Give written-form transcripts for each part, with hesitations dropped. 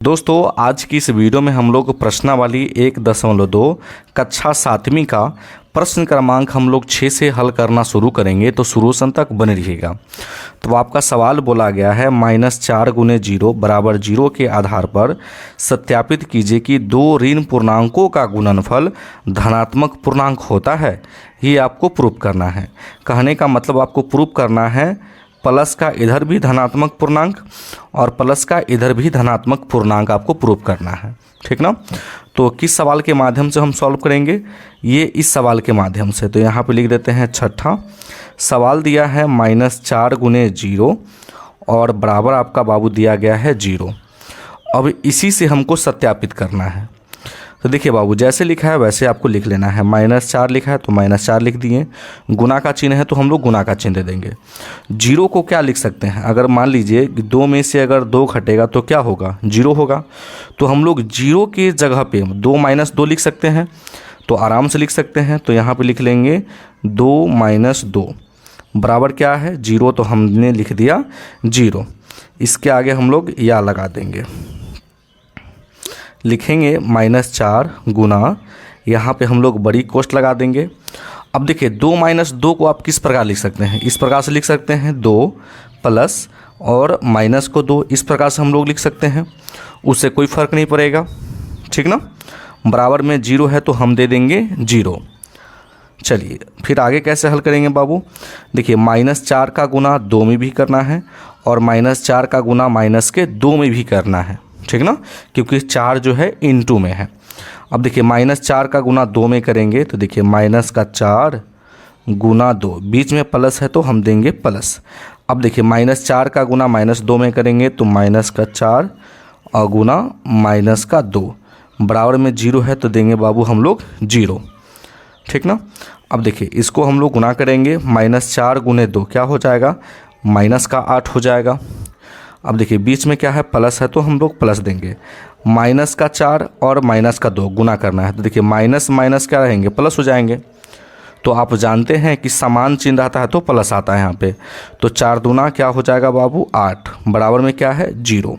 दोस्तों आज की इस वीडियो में हम लोग प्रश्नावली 1.2 कक्षा 7वीं का प्रश्न क्रमांक हम लोग 6 से हल करना शुरू करेंगे, तो शुरू से अंत तक बने रहिएगा। तो आपका सवाल बोला गया है -4 × 0 बराबर 0 के आधार पर सत्यापित कीजिए कि दो ऋण पूर्णांकों का गुणनफल धनात्मक पूर्णांक होता है। ये आपको प्रूफ करना है। कहने का मतलब आपको प्रूफ करना है प्लस का इधर भी धनात्मक पूर्णांक और प्लस का इधर भी धनात्मक पूर्णांक आपको प्रूफ करना है, ठीक ना। तो किस सवाल के माध्यम से हम सॉल्व करेंगे, ये इस सवाल के माध्यम से। तो यहाँ पे लिख देते हैं छठा सवाल दिया है -4 × 0 और बराबर आपका बाबू दिया गया है 0। अब इसी से हमको सत्यापित करना है। तो देखिए बाबू, जैसे लिखा है वैसे आपको लिख लेना है। -4 लिखा है तो -4 लिख दिए, गुना का चिन्ह है तो हम लोग गुना का चिन्ह दे देंगे। 0 को क्या लिख सकते हैं, अगर मान लीजिए 2 में से अगर 2 घटेगा तो क्या होगा, 0 होगा। तो हम लोग 0 की जगह पे 2 - 2 लिख सकते हैं, तो आराम से लिख सकते हैं। तो यहाँ पे लिख लेंगे 2 - 2 बराबर क्या है 0। तो हमने लिख दिया 0। इसके आगे हम लोग या लगा देंगे, लिखेंगे -4 गुना, यहाँ पे हम लोग बड़ी कोष्ठ लगा देंगे। अब देखिए 2 - 2 को आप किस प्रकार लिख सकते हैं, इस प्रकार से लिख सकते हैं 2 प्लस और माइनस को 2, इस प्रकार से हम लोग लिख सकते हैं। उससे कोई फ़र्क नहीं पड़ेगा, ठीक ना। बराबर में 0 है तो हम दे देंगे 0। चलिए फिर आगे कैसे हल करेंगे बाबू, देखिए -4 का गुना 2 में भी करना है और -4 का गुना -2 में भी करना है, ठीक ना, क्योंकि 4 जो है × में है। अब देखिए -4 का गुना 2 में करेंगे तो देखिए -4 गुना 2, बीच में प्लस है तो हम देंगे प्लस। अब देखिए -4 का गुना -2 में करेंगे तो -4 और गुना -2 बराबर में 0 है तो देंगे बाबू हम लोग 0, ठीक ना। अब देखिए इसको हम लोग गुना करेंगे, -4 × 2 क्या हो जाएगा, -8 हो जाएगा। अब देखिए बीच में क्या है, प्लस है तो हम लोग प्लस देंगे। -4 और -2 गुना करना है तो देखिए माइनस क्या रहेंगे, प्लस हो जाएंगे। तो आप जानते हैं कि समान चिन्ह रहता है तो प्लस आता है यहाँ पे। तो 4 दूना क्या हो जाएगा बाबू 8 बराबर में क्या है 0।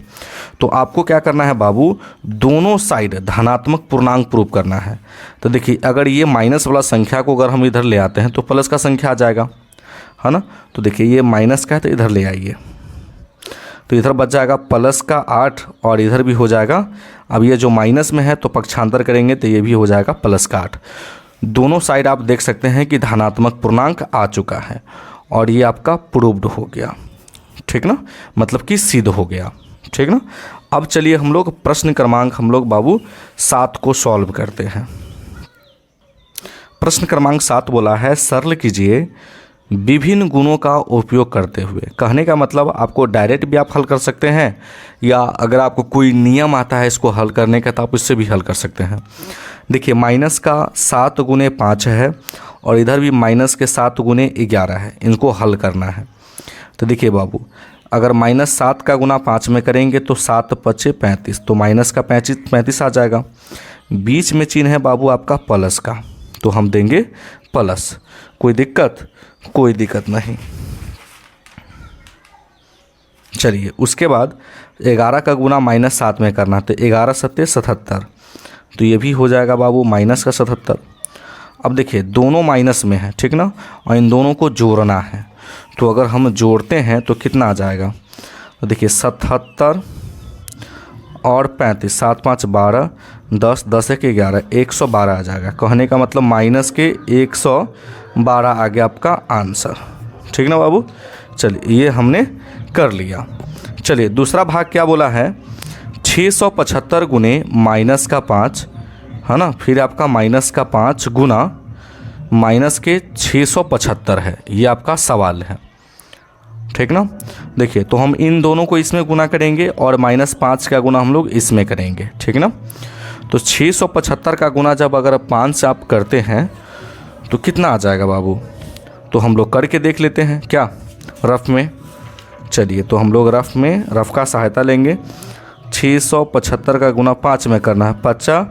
तो आपको क्या करना है बाबू, दोनों साइड धनात्मक पूर्णांक प्रूव करना है। तो देखिए अगर ये माइनस वाला संख्या को अगर हम इधर ले आते हैं तो प्लस का संख्या आ जाएगा, है ना। तो देखिए ये माइनस का है तो इधर ले आइए, तो इधर बच जाएगा प्लस का 8 और इधर भी हो जाएगा। अब ये जो माइनस में है तो पक्षांतर करेंगे तो ये भी हो जाएगा प्लस का 8। दोनों साइड आप देख सकते हैं कि धनात्मक पूर्णांक आ चुका है और ये आपका प्रूव्ड हो गया, ठीक ना, मतलब कि सिद्ध हो गया, ठीक ना। अब चलिए हम लोग प्रश्न क्रमांक हम लोग बाबू 7 को सॉल्व करते हैं। प्रश्न क्रमांक 7 बोला है सरल कीजिए विभिन्न गुणों का उपयोग करते हुए। कहने का मतलब आपको डायरेक्ट भी आप हल कर सकते हैं, या अगर आपको कोई नियम आता है इसको हल करने का तो आप इससे भी हल कर सकते हैं। देखिए माइनस का 7 × 5 है और इधर भी माइनस के 7 × 11 है, इनको हल करना है। तो देखिए बाबू, अगर -7 का गुना 5 में करेंगे तो 7 × 5 = 35, तो माइनस का 35 आ जाएगा। बीच में चिन्ह है बाबू आपका प्लस का, तो हम देंगे प्लस। कोई दिक्कत, कोई दिक्कत नहीं। चलिए उसके बाद 11 का गुना -7 में करना, तो 11 × 7 = 77, तो ये भी हो जाएगा बाबू माइनस का 77। अब देखिए दोनों माइनस में है, ठीक ना, और इन दोनों को जोड़ना है। तो अगर हम जोड़ते हैं तो कितना आ जाएगा, तो देखिए 77 और 35, 7 × 5 = 12, 10 × 10 = 11, 112 आ जाएगा। कहने का मतलब माइनस के 112 आ गया आपका आंसर, ठीक ना बाबू। चलिए ये हमने कर लिया। चलिए दूसरा भाग क्या बोला है, 675 × -5, है ना, फिर आपका -5 गुना -675 है, ये आपका सवाल है, ठीक ना। देखिए तो हम इन दोनों को इसमें गुना करेंगे और -5 का गुना हम लोग इसमें करेंगे, ठीक ना। तो 675 का गुना जब अगर 5 से आप करते हैं तो कितना आ जाएगा बाबू, तो हम लोग करके देख लेते हैं क्या रफ में। चलिए तो हम लोग रफ का सहायता लेंगे। 675 का गुना 5 में करना है, 50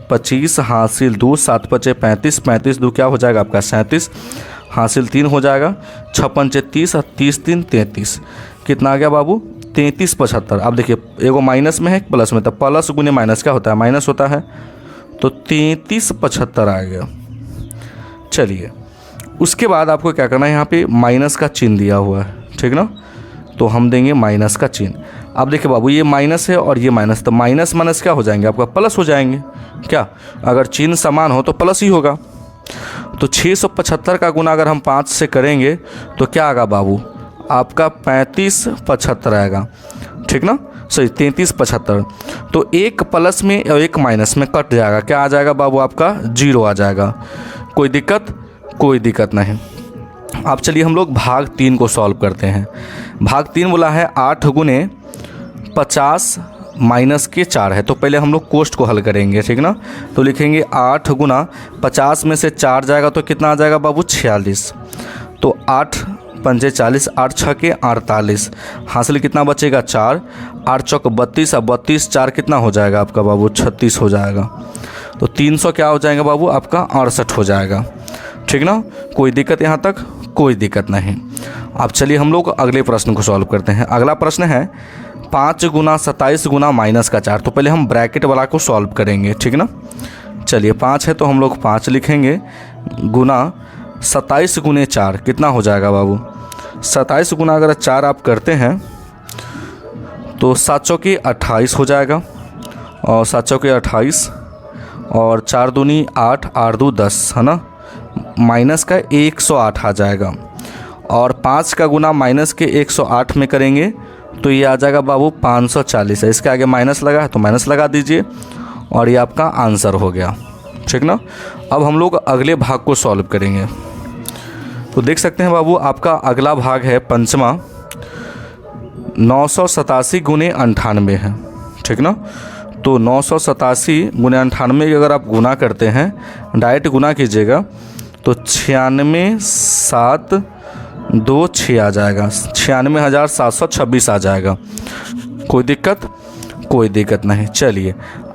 25 हासिल 2, 7 × 5 = 35, 35 2 क्या हो जाएगा आपका 37, हासिल 3 हो जाएगा, 56 × 30 30 3 33, कितना आ गया बाबू 33 75। अब देखिए एगो माइनस में है एक प्लस में, तो प्लस गुने माइनस क्या होता है, माइनस होता है। तो 33 75 आ गया। चलिए उसके बाद आपको क्या करना है, यहाँ पे माइनस का चिन्ह दिया हुआ है, ठीक ना, तो हम देंगे माइनस का चिन्ह। अब देखिए बाबू ये माइनस है और ये माइनस, तो माइनस माइनस क्या हो जाएंगे आपका, प्लस हो जाएंगे। क्या, अगर चिन्ह समान हो तो प्लस ही होगा। तो 675 का गुना अगर हम 5 से करेंगे तो क्या आएगा बाबू, आपका 35 75 आएगा, ठीक ना, सही 33 75। तो एक प्लस में और एक माइनस में कट जाएगा, क्या आ जाएगा बाबू, आपका 0 आ जाएगा। कोई दिक्कत, कोई दिक्कत नहीं। अब चलिए हम लोग भाग 3 को सॉल्व करते हैं। भाग 3 बोला है 8 गुने 50 माइनस के 4 है, तो पहले हम लोग कोष्ट को हल करेंगे, ठीक ना। तो लिखेंगे 8 गुना 50 में से 4 जाएगा तो कितना आ जाएगा बाबू, 46। तो 8 पंजे 40, 8 छः के 48, हासिल कितना बचेगा 4, 8 चौक 32, अब 32 4 कितना हो जाएगा आपका बाबू, 36 हो जाएगा। तो 300 क्या हो जाएगा बाबू, आपका 68 हो जाएगा, ठीक ना। कोई दिक्कत यहाँ तक, कोई दिक्कत नहीं। अब चलिए हम लोग अगले प्रश्न को सॉल्व करते हैं। अगला प्रश्न है 5 गुना 27 गुना माइनस का 4। तो पहले हम ब्रैकेट वाला को सॉल्व करेंगे, ठीक ना। चलिए 5 है तो हम लोग 5 लिखेंगे, गुना 27 गुने 4 कितना हो जाएगा बाबू, 27 गुना अगर 4 आप करते हैं तो 7 चौके 28 हो जाएगा, और 7 चौके 28 और 4 दूनी 8, 8 दू 10 है ना, माइनस का 108 आ जाएगा। और 5 का गुना माइनस के 108 में करेंगे तो ये आ जाएगा बाबू 540 है। इसके आगे माइनस लगा है तो माइनस लगा दीजिए, और ये आपका आंसर हो गया, ठीक ना। अब हम लोग अगले भाग को सॉल्व करेंगे। तो देख सकते हैं बाबू आपका अगला भाग है पंचमा, 987 गुने 98 है, ठीक ना। तो 987 गुने 98 अगर आप गुना करते हैं, डायरेक्ट गुना कीजिएगा तो 96 7 2 6 आ जाएगा, 96,726 आ जाएगा। कोई दिक्कत, कोई दिक्कत नहीं। चलिए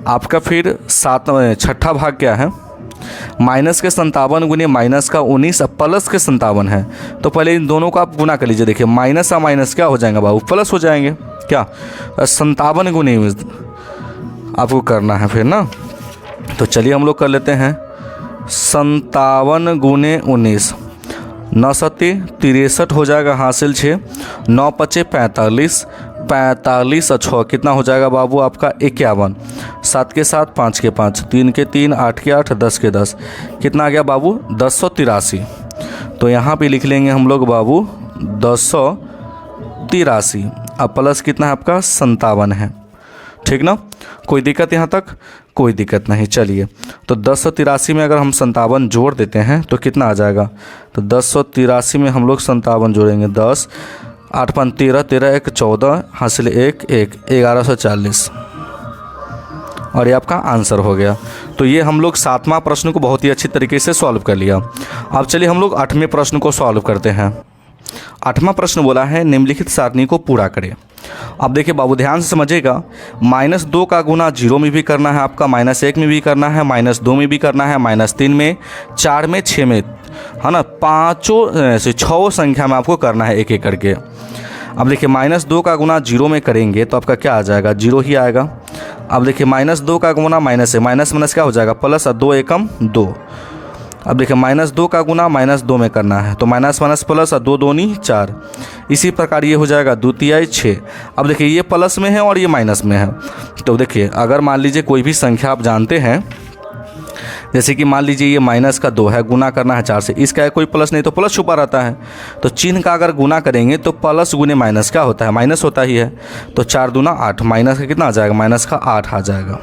आपका फिर छठा भाग क्या है, माइनस के 57 गुने माइनस का 19 अब प्लस के 57 है, तो पहले इन दोनों को आप गुना कर लीजिए। देखिए माइनस और माइनस क्या हो जाएंगे बाबू, प्लस हो जाएंगे। क्या, 57 गुने आपको करना है फिर ना। तो चलिए हम लोग कर लेते हैं 57 गुने 19, 9 सत्ते 63 हो जाएगा, हासिल 6, 9 पचे 45, 45 और 6 कितना हो जाएगा बाबू आपका 51, 7 के 7 5 के 5, 3 के 3 8 के 8 10 के 10 कितना आ गया बाबू 1083। तो यहाँ पे लिख लेंगे हम लोग बाबू 1083। अब प्लस कितना है आपका 57 है, ठीक ना। कोई दिक्कत यहाँ तक, कोई दिक्कत नहीं। चलिए तो 1083 में अगर हम 57 जोड़ देते हैं तो कितना आ जाएगा, तो 1083 में हम लोग 57 जोड़ेंगे, 10 8 5 13, 13 1 14, हासिल 1 1 1140, और ये आपका आंसर हो गया। तो ये हम लोग 7वां प्रश्न को बहुत ही अच्छी तरीके से सॉल्व कर लिया। अब चलिए हम लोग 8वें प्रश्न को सॉल्व करते हैं। 8वां प्रश्न बोला है निम्नलिखित सारणी को पूरा करें। अब देखिए बाबू ध्यान से समझिएगा, -2 का गुना 0 में भी करना है आपका, -1 में भी करना है, -2 में भी करना है, -3 में, 4 में, 6 में, है ना, 5 से 6 संख्या में आपको करना है एक एक करके। अब देखिए -2 का गुना 0 में करेंगे तो आपका क्या आ जाएगा, 0 ही आएगा। अब देखिए -2 का गुना माइनस है, माइनस माइनस क्या हो जाएगा प्लस, 2 एकम 2। अब देखिए -2 का गुना -2 में करना है तो माइनस माइनस प्लस, 2 दूनी 4। इसी प्रकार ये हो जाएगा 2 तिहाई 6। अब देखिए ये प्लस में है और ये माइनस में है, तो देखिए अगर मान लीजिए कोई भी संख्या आप जानते हैं, जैसे कि मान लीजिए ये माइनस का 2 है, गुना करना है 4 से, इसका है कोई प्लस नहीं तो प्लस छुपा रहता है, तो चिन्ह का अगर गुना करेंगे तो प्लस गुने माइनस क्या होता है, माइनस होता ही है। तो 4 दूना 8, माइनस का कितना आ जाएगा, माइनस का 8 आ जाएगा।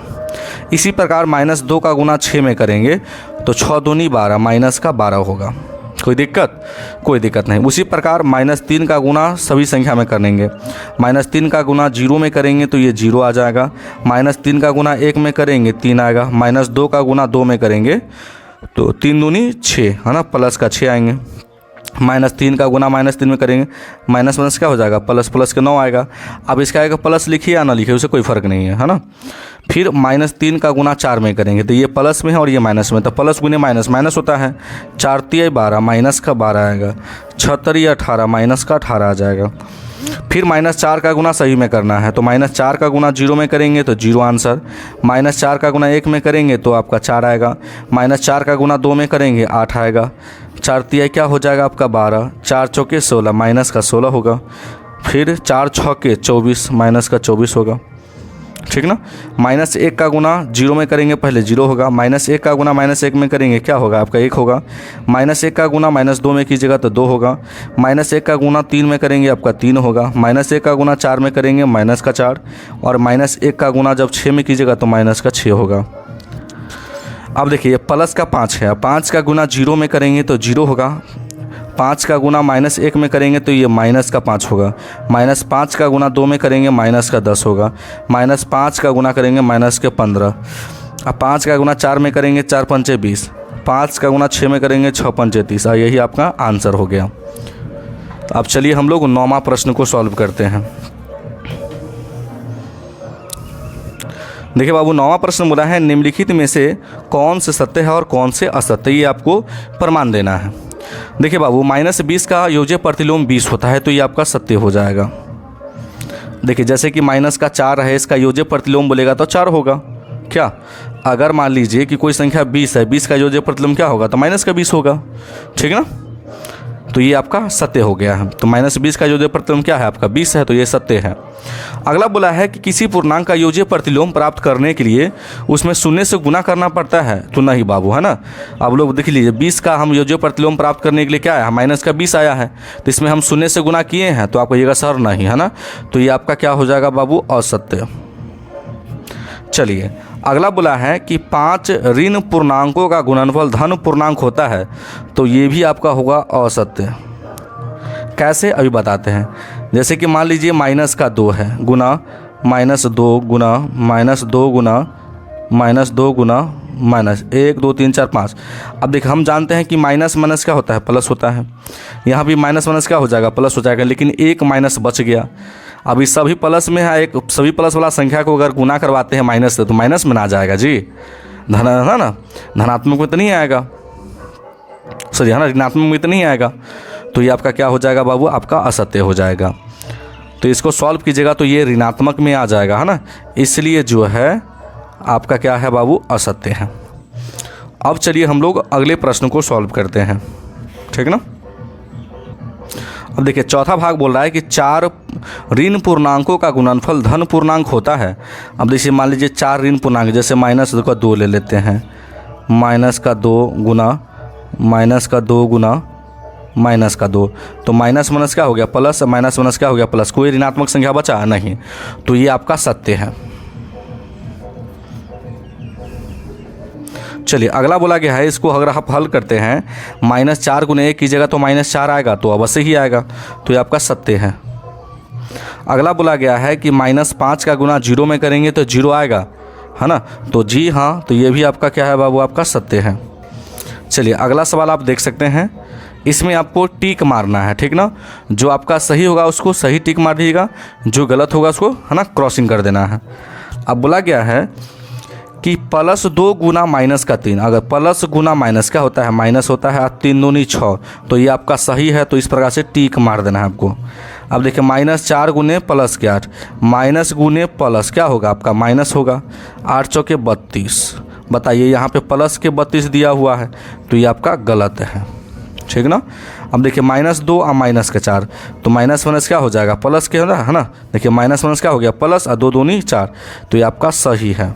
इसी प्रकार -2 का गुना 6 में करेंगे तो 6 दूनी 12, माइनस का 12 होगा। कोई दिक्कत, कोई दिक्कत नहीं। उसी प्रकार -3 का गुना सभी संख्या में करेंगे, -3 का गुना 0 में करेंगे तो ये 0 आ जाएगा, -3 का गुना 1 में करेंगे 3 आएगा, -2 का गुना 2 में करेंगे तो 3 दूनी 6, है ना, प्लस का 6 आएंगे। -3 का गुना -3 में करेंगे, माइनस माइनस क्या हो जाएगा प्लस, प्लस के 9 आएगा। अब इसका आएगा प्लस लिखिए या ना लिखिए उससे कोई फ़र्क नहीं है ना। फिर -3 का गुना 4 में करेंगे तो ये प्लस में है और ये माइनस में, तो प्लस गुने माइनस, माइनस होता है। 4 तिहाई 12, माइनस का 12 आएगा। 6 तिहाई 18, माइनस का 18 आ जाएगा। फिर -4 का गुना सही में करना है, तो -4 का गुना 0 में करेंगे तो 0 आंसर। -4 का गुना 1 में करेंगे तो आपका 4 आएगा। -4 का गुना 2 में करेंगे 8 आएगा। 4 तिहाई क्या हो जाएगा आपका 12, 4 चौके 16, माइनस का 16 होगा। फिर 4 छक्के 24, माइनस का 24 होगा, ठीक ना। -1 का गुना 0 में करेंगे पहले 0 होगा। -1 का गुना -1 में करेंगे क्या होगा आपका 1 होगा। -1 का गुना -2 में कीजिएगा तो 2 होगा। -1 का गुना 3 में करेंगे आपका 3 होगा। -1 का गुना 4 में करेंगे माइनस का 4, और -1 का गुना जब 6 में कीजिएगा तो माइनस का 6 होगा। अब देखिए प्लस का 5 है, 5 का गुना 0 में करेंगे तो 0 होगा। 5 का गुना -1 में करेंगे तो ये माइनस का 5 होगा। -5 का गुना 2 में करेंगे माइनस का 10 होगा। -5 का गुना करेंगे माइनस के 15। अब 5 का गुना 4 में करेंगे 4 पंचे 20। 5 का गुना 6 में करेंगे 6 पंचे 30। यही आपका आंसर हो गया। अब चलिए हम लोग 9वां प्रश्न को सॉल्व करते हैं। देखिए बाबू 9वां प्रश्न बोला है निम्नलिखित में से कौन से सत्य है और कौन से असत्य, ये आपको प्रमाण देना है। देखिए बाबू -20 का योज्य प्रतिलोम 20 होता है, तो ये आपका सत्य हो जाएगा। देखिए जैसे कि -4 है, इसका योज्य प्रतिलोम बोलेगा तो 4 होगा। क्या अगर मान लीजिए कि कोई संख्या 20 है, 20 का योज्य प्रतिलोम क्या होगा तो -20 होगा, ठीक है ना। तो ये आपका सत्य हो गया है। तो -20 का योज्य प्रतिलोम क्या है आपका 20 है, तो ये सत्य है। अगला बोला है कि किसी पूर्णांक का योज्य प्रतिलोम प्राप्त करने के लिए उसमें 0 से गुना करना पड़ता है, तो नहीं बाबू, है ना। अब लोग देख लीजिए 20 का हम योज्य प्रतिलोम प्राप्त करने के लिए क्या है -20 आया है, तो इसमें हम 0 से गुना किए हैं, तो आपको कहिएगा सर नहीं, है ना। तो ये आपका क्या हो जाएगा बाबू असत्य। चलिए अगला बोला है कि 5 ऋण पूर्णांकों का गुणनफल धन पूर्णांक होता है, तो ये भी आपका होगा असत्य। कैसे अभी बताते हैं। जैसे कि मान लीजिए -2 है गुना -2 गुना -2 गुना -2 गुना -1 2 3 4 5। अब देखिए हम जानते हैं कि माइनस क्या होता है प्लस होता है। यहाँ भी माइनस क्या हो जाएगा प्लस हो जाएगा, लेकिन एक माइनस बच गया। अभी सभी प्लस में है, एक सभी प्लस वाला संख्या को अगर गुना करवाते हैं माइनस से तो माइनस में ना जाएगा जी, धन है ना, धनात्मक में तो नहीं आएगा, सॉरी है ना, ऋणात्मक में तो नहीं आएगा। तो ये आपका क्या हो जाएगा बाबू आपका असत्य हो जाएगा। तो इसको सॉल्व कीजिएगा तो ये ऋणात्मक में आ जाएगा, है ना, इसलिए जो है आपका क्या है बाबू असत्य है। अब चलिए हम लोग अगले प्रश्न को सॉल्व करते हैं, ठीक ना। अब देखिए चौथा भाग बोल रहा है कि 4 ऋण पूर्णांकों का गुणनफल धन पूर्णांक होता है। अब देखिए मान लीजिए 4 ऋण पूर्णांक, जैसे -2 ले लेते हैं, -2 गुना -2, तो माइनस क्या हो गया प्लस, माइनस क्या हो गया प्लस, कोई ऋणात्मक संख्या बचा नहीं, तो ये आपका सत्य है। चलिए अगला बोला गया है, इसको अगर आप हल करते हैं -4 गुना 1 कीजिएगा तो -4 आएगा, तो अवश्य ही आएगा, तो ये आपका सत्य है। अगला बोला गया है कि -5 का गुना 0 में करेंगे तो 0 आएगा, है ना, तो जी हाँ, तो ये भी आपका क्या है बाबू आपका सत्य है। चलिए अगला सवाल आप देख सकते हैं, इसमें आपको टिक मारना है, ठीक ना। जो आपका सही होगा उसको सही टिक मार दीजिएगा, जो गलत होगा उसको है ना क्रॉसिंग कर देना है। अब बोला गया है कि +2 गुना -3, अगर प्लस गुना माइनस क्या होता है माइनस होता है, 3 दूनी 6, तो ये आपका सही है, तो इस प्रकार से टिक मार देना है आपको। अब देखिए -4 गुने प्लस के 8, माइनस गुने प्लस क्या होगा आपका माइनस होगा, 8 चौके 32। बताइए यहाँ पे प्लस के 32 दिया हुआ है, तो ये आपका गलत है, ठीक ना। अब देखिए -2 और -4, तो माइनस क्या हो जाएगा प्लस के, है ना। देखिए माइनस क्या हो गया प्लस, और 2 दूनी 4, तो ये आपका सही है।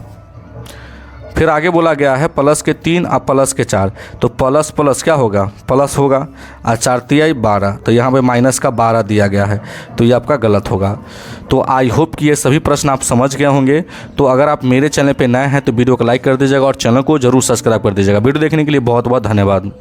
फिर आगे बोला गया है प्लस के 3 और प्लस के 4, तो प्लस क्या होगा प्लस होगा, और 4 तिहाई 12, तो यहाँ पे माइनस का 12 दिया गया है, तो ये आपका गलत होगा। तो आई होप कि ये सभी प्रश्न आप समझ गए होंगे। तो अगर आप मेरे चैनल पे नए हैं तो वीडियो को लाइक कर दीजिएगा और चैनल को जरूर सब्सक्राइब कर दीजिएगा। वीडियो देखने के लिए बहुत बहुत धन्यवाद।